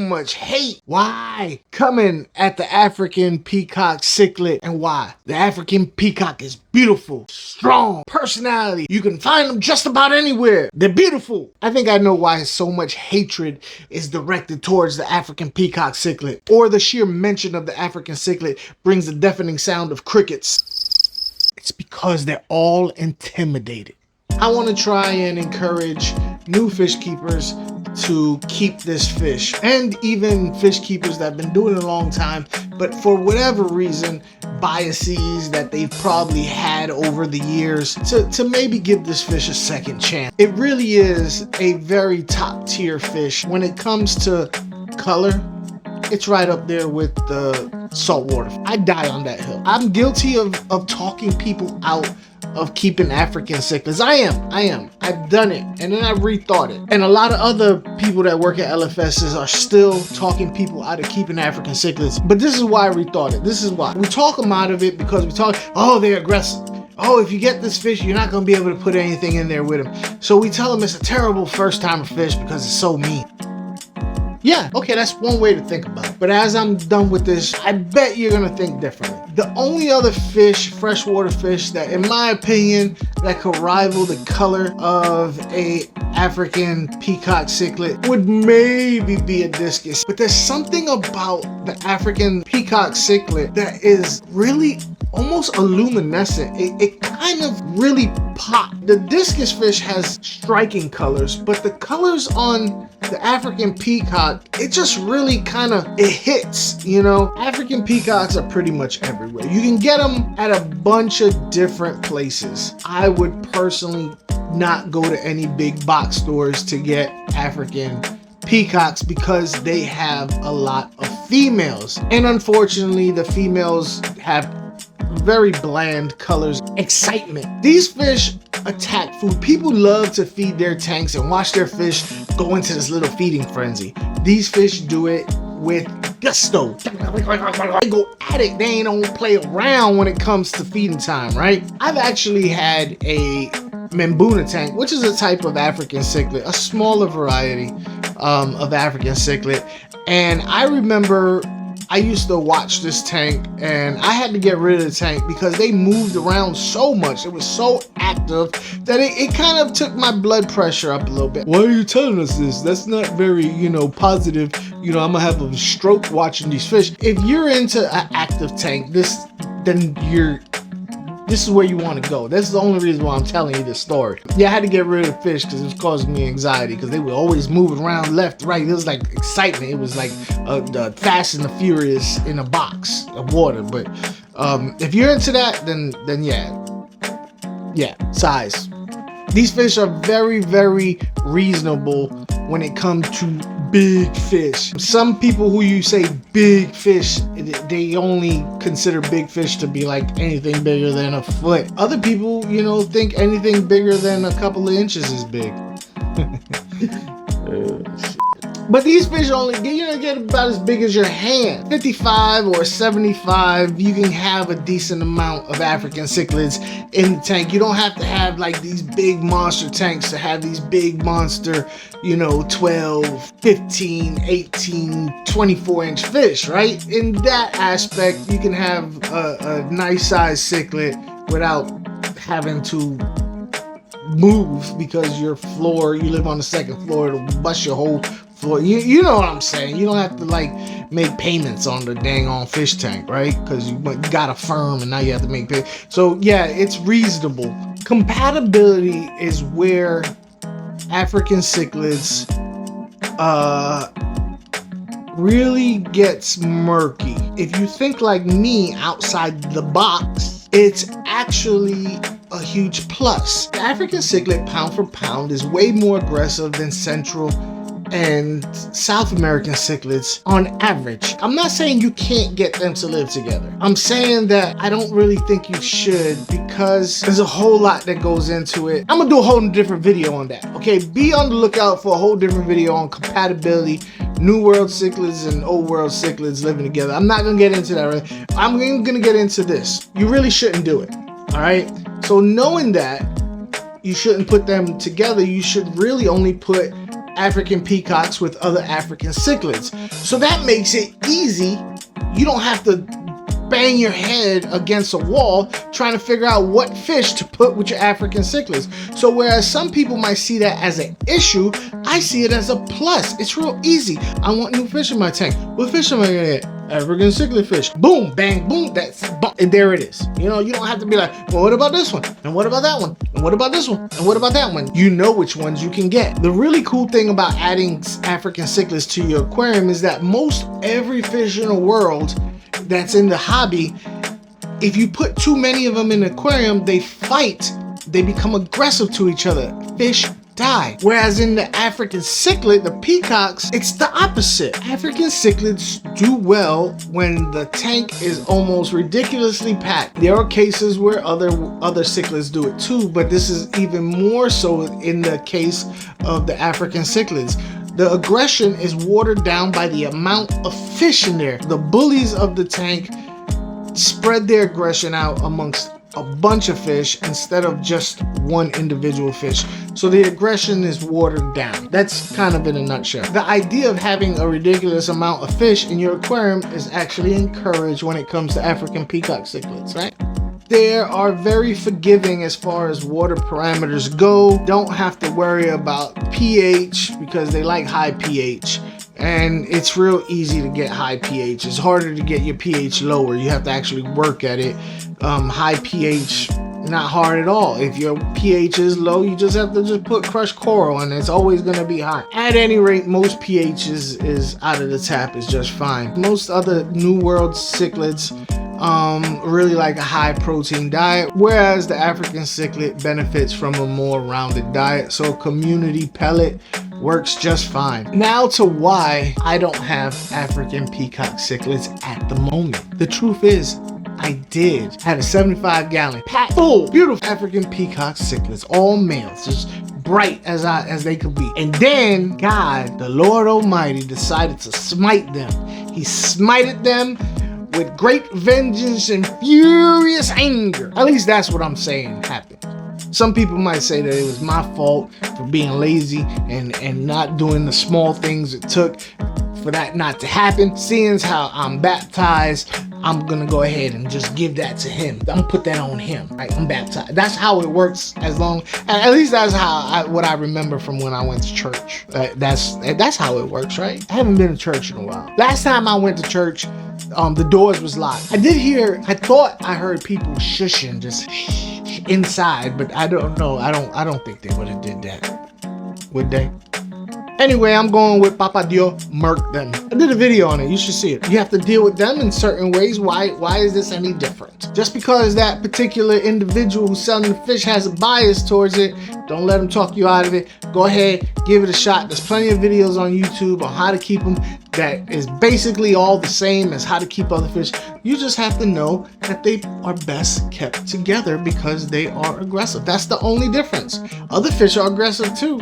much hate. Why? Coming at the African peacock cichlid. And why? The African peacock is beautiful, strong, personality. You can find them just about anywhere. They're beautiful. I think I know why so much hatred is directed towards the African peacock cichlid, or the sheer mention of the African cichlid brings the deafening sound of crickets. It's because they're all intimidated. I want to try and encourage new fish keepers to keep this fish, and even fish keepers that have been doing it a long time, but for whatever reason, biases that they've probably had over the years, to maybe give this fish a second chance. It really is a very top tier fish. When it comes to color, it's right up there with the saltwater. I die on that hill. I'm guilty of talking people out of keeping African cichlids. I am. I've done it, and then I rethought it. And a lot of other people that work at LFSs are still talking people out of keeping African cichlids. But this is why I rethought it. This is why. We talk them out of it because we talk, oh, they're aggressive. Oh, if you get this fish, you're not going to be able to put anything in there with them. So we tell them it's a terrible first-timer fish because it's so mean. Yeah, okay, that's one way to think about it. But as I'm done with this, I bet you're gonna think differently. The only other fish, freshwater fish, that in my opinion, that could rival the color of a African peacock cichlid would maybe be a discus. But there's something about the African peacock cichlid that is really almost luminescent. It kind of really pops. The discus fish has striking colors, but the colors on the African peacock, it just really kind of, it hits, you know? African peacocks are pretty much everywhere. You can get them at a bunch of different places. I would personally not go to any big box stores to get African peacocks because they have a lot of females. And unfortunately, the females have very bland colors. Excitement. These fish attack food. People love to feed their tanks and watch their fish go into this little feeding frenzy. These fish do it with gusto. They go at it. They don't play around when it comes to feeding time, right? I've actually had a Mbuna tank, which is a type of African cichlid, a smaller variety of African cichlid. And I remember I used to watch this tank and I had to get rid of the tank because they moved around so much. It was so active that it kind of took my blood pressure up a little bit. Why are you telling us this? That's not very, positive. I'm gonna have a stroke watching these fish. If you're into an active tank, this is where you want to go. That's the only reason why I'm telling you this story. Yeah, I had to get rid of the fish because it was causing me anxiety because they were always moving around left, right. It was like excitement. It was like the Fast and the Furious in a box of water. But if you're into that, then yeah, size. These fish are very, very reasonable when it comes to big fish. Some people who you say big fish, they only consider big fish to be like anything bigger than a foot. Other people, think anything bigger than a couple of inches is big. But these fish only get about as big as your hand. 55 or 75, you can have a decent amount of African cichlids in the tank. You don't have to have like these big monster tanks to have these big monster, 12, 15, 18, 24-inch fish, right? In that aspect, you can have a nice size cichlid without having to move because you live on the second floor, it'll bust your whole floor. You know what I'm saying? You don't have to make payments on the dang on fish tank, right? Because you got a firm and now you have to make payments. So yeah, it's reasonable. Compatibility is where African cichlids really gets murky. If you think like me outside the box, it's actually a huge plus. The African cichlid pound for pound is way more aggressive than Central and South American cichlids on average. I'm not saying you can't get them to live together. I'm saying that I don't really think you should because there's a whole lot that goes into it. I'm gonna do a whole different video on that. Okay, be on the lookout for a whole different video on compatibility, New World cichlids and Old World cichlids living together. I'm not gonna get into that right. I'm gonna get into this. You really shouldn't do it. All right. So knowing that you shouldn't put them together, you should really only put African peacocks with other African cichlids. So that makes it easy. You don't have to bang your head against a wall trying to figure out what fish to put with your African cichlids. So whereas some people might see that as an issue, I see it as a plus. It's real easy. I want new fish in my tank. What fish am I gonna get? African cichlid fish. Boom, bang, boom. And there it is. You know, you don't have to be like, well, what about this one? And what about that one? And what about this one? And what about that one? You know which ones you can get. The really cool thing about adding African cichlids to your aquarium is that most every fish in the world that's in the hobby, if you put too many of them in the aquarium, they fight. They become aggressive to each other. Fish die. Whereas in the African cichlid, the peacocks, it's the opposite. African cichlids do well when the tank is almost ridiculously packed. There are cases where other cichlids do it too, but this is even more so in the case of the African cichlids. The aggression is watered down by the amount of fish in there. The bullies of the tank spread their aggression out amongst a bunch of fish instead of just one individual fish. So the aggression is watered down. That's kind of in a nutshell. The idea of having a ridiculous amount of fish in your aquarium is actually encouraged when it comes to African peacock cichlids, right? They are very forgiving as far as water parameters go. Don't have to worry about pH because they like high pH. And it's real easy to get high pH. It's harder to get your pH lower. You have to actually work at it. High pH, not hard at all. If your pH is low, you just have to put crushed coral and it's always gonna be high. At any rate, most pH is out of the tap is just fine. Most other New World cichlids really like a high protein diet, whereas the African cichlid benefits from a more rounded diet. So community pellet works just fine. Now to why I don't have African peacock cichlids at the moment. The truth is, I had a 75-gallon pack full, beautiful African peacock cichlids, all males, just bright as they could be. And then God, the Lord Almighty, decided to smite them. He smited them with great vengeance and furious anger. At least that's what I'm saying happened. Some people might say that it was my fault for being lazy and not doing the small things it took for that not to happen. Seeing as how I'm baptized, I'm gonna go ahead and just give that to him. I'm gonna put that on him. Right? I'm baptized. That's how it works. At least that's what I remember from when I went to church. That's how it works, right? I haven't been to church in a while. Last time I went to church, the doors was locked. I thought I heard people shushing, just inside, but I don't know. I don't think they would have did that, would they? Anyway, I'm going with Papa Dios murked them. I did a video on it. You should see it. You have to deal with them in certain ways. Why is this any different? Just because that particular individual who's selling the fish has a bias towards it, don't let them talk you out of it. Go ahead, give it a shot. There's plenty of videos on YouTube on how to keep them that is basically all the same as how to keep other fish. You just have to know that they are best kept together because they are aggressive. That's the only difference. Other fish are aggressive too.